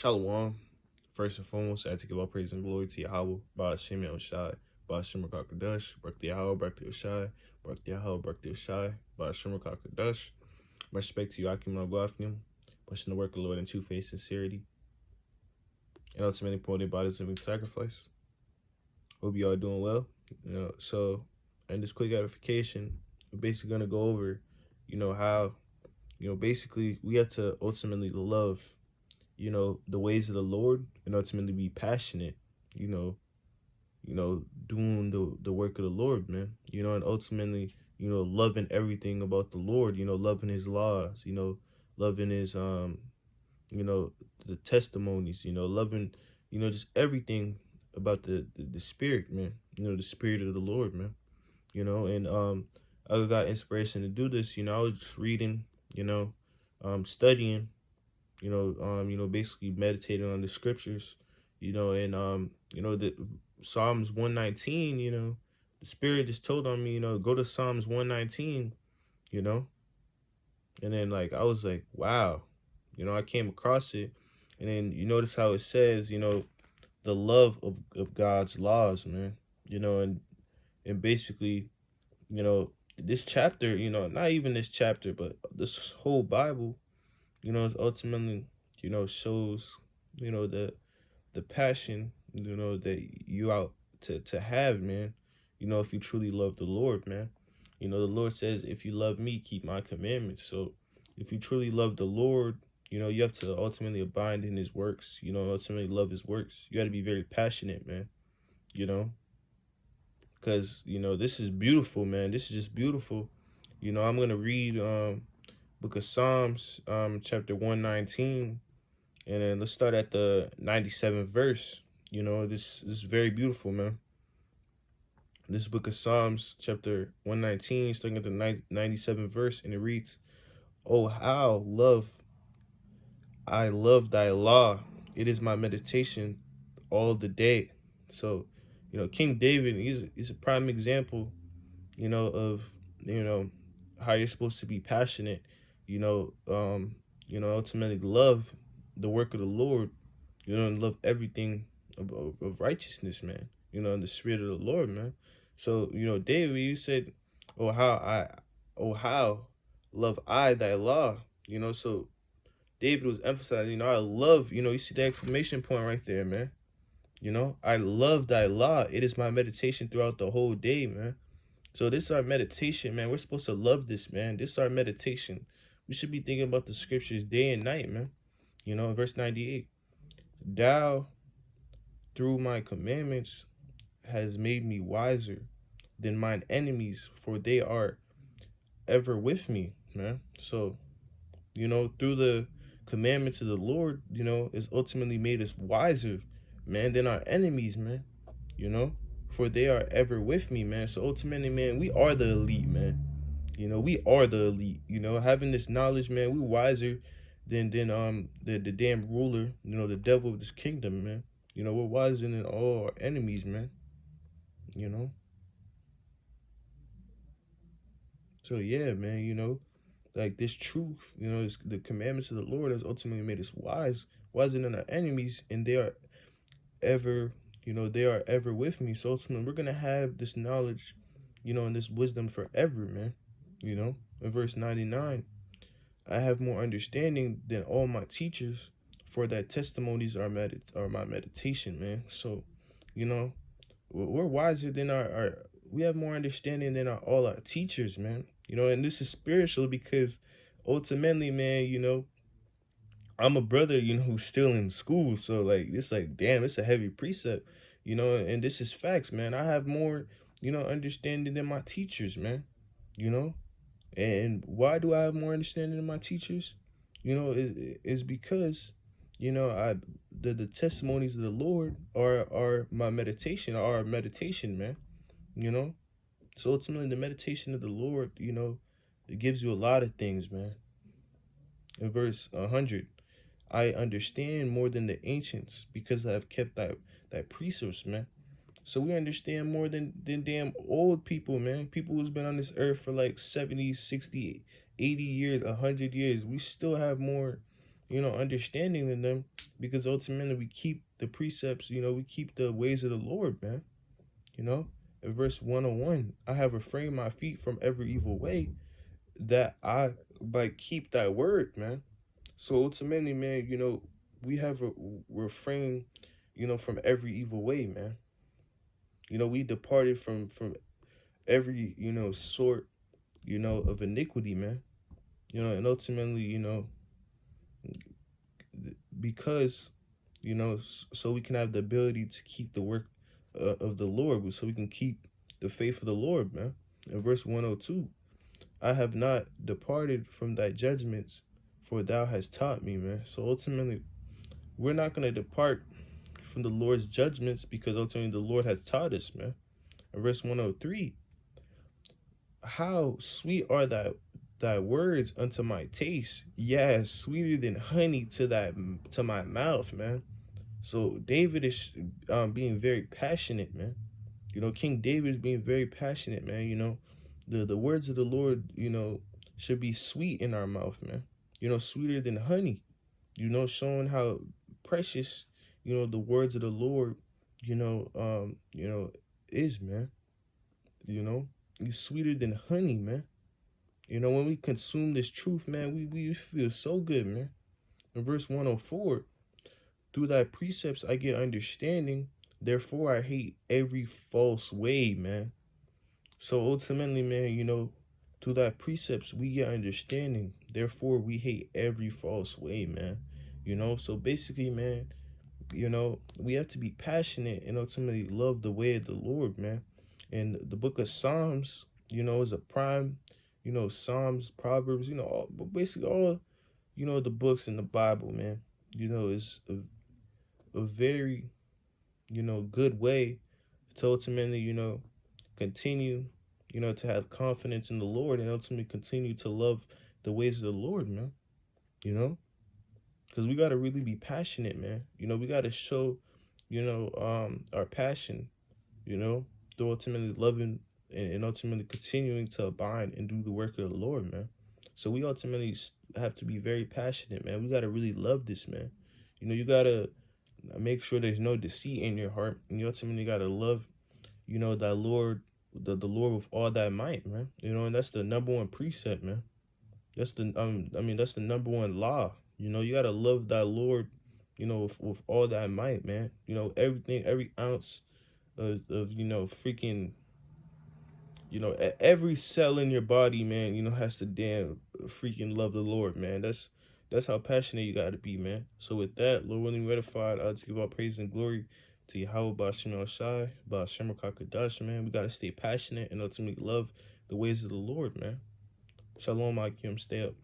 Shalom. First and foremost, I had to give all praise and glory to Yahweh, Ba'ashem Yahushai, Ba'ashem Rakakadash, Barak the Yahweh, Barak the Yahushai, Barak the Yahweh, Barak the Yahushai, Ba'ashem Rakakadash. Much respect to you, Akim Nagwafnim, pushing the work of the Lord in true faith, sincerity, and ultimately pouring their bodies living sacrifice. Hope you all doing well. So in this quick edification, we're basically gonna go over, how, basically we have to ultimately love the ways of the Lord and ultimately be passionate, doing the work of the Lord, man, and ultimately, loving everything about the Lord, loving his laws, loving his, the testimonies, loving, just everything about the spirit, man, the spirit of the Lord, man, and I got inspiration to do this, I was just reading, studying, basically meditating on the scriptures, and the Psalms 119, the Spirit just told on me, go to Psalms 119, and then I was like, wow, I came across it, and then you notice how it says, the love of God's laws, man, and basically, this chapter, not even this chapter, but this whole Bible, is ultimately, shows, the passion, that you out to have, man, if you truly love the Lord, man. The Lord says, if you love me, keep my commandments. So if you truly love the Lord, you have to ultimately abide in his works, ultimately love his works. You got to be very passionate, man, because, this is beautiful, man. This is just beautiful. I'm going to read book of Psalms, chapter 119, and then let's start at the 97th verse. This is very beautiful, man. This book of Psalms, chapter 119, starting at the 97th verse, and it reads, "Oh, how I love thy law. It is my meditation all the day." So, King David, he's a prime example, of, how you're supposed to be passionate, ultimately love the work of the Lord, and love everything of righteousness, man, and the spirit of the Lord, man. So, David, you said, oh, how love I thy law, so David was emphasizing, I love, you see the exclamation point right there, man. I love thy law. It is my meditation throughout the whole day, man. So this is our meditation, man. We're supposed to love this, man. This is our meditation. We should be thinking about the scriptures day and night, man. In verse 98, thou through my commandments has made me wiser than mine enemies, for they are ever with me, man. So, through the commandments of the Lord, is ultimately made us wiser, man, than our enemies, man, for they are ever with me, man. So ultimately, man, we are the elite, man. We are the elite, having this knowledge, man, we wiser than the damn ruler, the devil of this kingdom, man. We're wiser than all our enemies, man. So yeah, man, this truth, the commandments of the Lord has ultimately made us wiser than our enemies, and they are ever, they are ever with me. So ultimately, we're gonna have this knowledge, and this wisdom forever, man. In verse 99, I have more understanding than all my teachers, for thy testimonies are my meditation, man. So, we're wiser than we have more understanding than all our teachers, man. And this is spiritual because ultimately, man, I'm a brother, who's still in school. So it's damn, it's a heavy precept, and this is facts, man. I have more, understanding than my teachers, man, and why do I have more understanding than my teachers? Is because, the testimonies of the Lord are my meditation, are our meditation, man, So ultimately, the meditation of the Lord, it gives you a lot of things, man. In verse 100, I understand more than the ancients because I have kept thy precepts, man. So we understand more than damn old people, man. People who's been on this earth for 70, 60, 80 years, 100 years. We still have more, understanding in them, because ultimately we keep the precepts, we keep the ways of the Lord, man. You know, in verse 101, I have refrained my feet from every evil way, that I might keep thy word, man. So ultimately, man, we have a refrain, from every evil way, man. We departed from every, sort, of iniquity, man. And ultimately, because, so we can have the ability to keep the work of the Lord, so we can keep the faith of the Lord, man. In verse 102, I have not departed from thy judgments, for thou hast taught me, man. So ultimately, we're not going to depart from the Lord's judgments, because ultimately the Lord has taught us, man. In verse 103, how sweet are thy words unto my taste, yeah, sweeter than honey to my mouth, man. So David is being very passionate, man. King David is being very passionate, man. The words of the Lord, should be sweet in our mouth, man. Sweeter than honey. Showing how precious, the words of the Lord, is, man. It's sweeter than honey, man. When we consume this truth, man, we feel so good, man. In verse 104, through thy precepts I get understanding, therefore I hate every false way, man. So ultimately, man, through thy precepts we get understanding, therefore we hate every false way, man. So basically, man, we have to be passionate and ultimately love the way of the Lord, man. And the book of Psalms, is a prime, Psalms, Proverbs, basically all, the books in the Bible, man, is a very, good way to ultimately, continue, to have confidence in the Lord, and ultimately continue to love the ways of the Lord, man, because we got to really be passionate, man. We got to show, our passion, through ultimately loving and ultimately continuing to abide and do the work of the Lord, man. So we ultimately have to be very passionate, man. We got to really love this, man. You got to make sure there's no deceit in your heart, and you ultimately got to love, thy Lord, the Lord with all thy might, man. And that's the number one precept, man. That's that's the number one law. You got to love thy Lord, with all thy might, man. Everything, every ounce of freaking, every cell in your body, man, has to damn freaking love the Lord, man. That's how passionate you got to be, man. So with that, Lord willing, ratified, I'll just give all praise and glory to Yahweh Ba'Shem El Shai, Ba'Shem Kakadash, man. We got to stay passionate and ultimately love the ways of the Lord, man. Shalom, Akim. Stay up.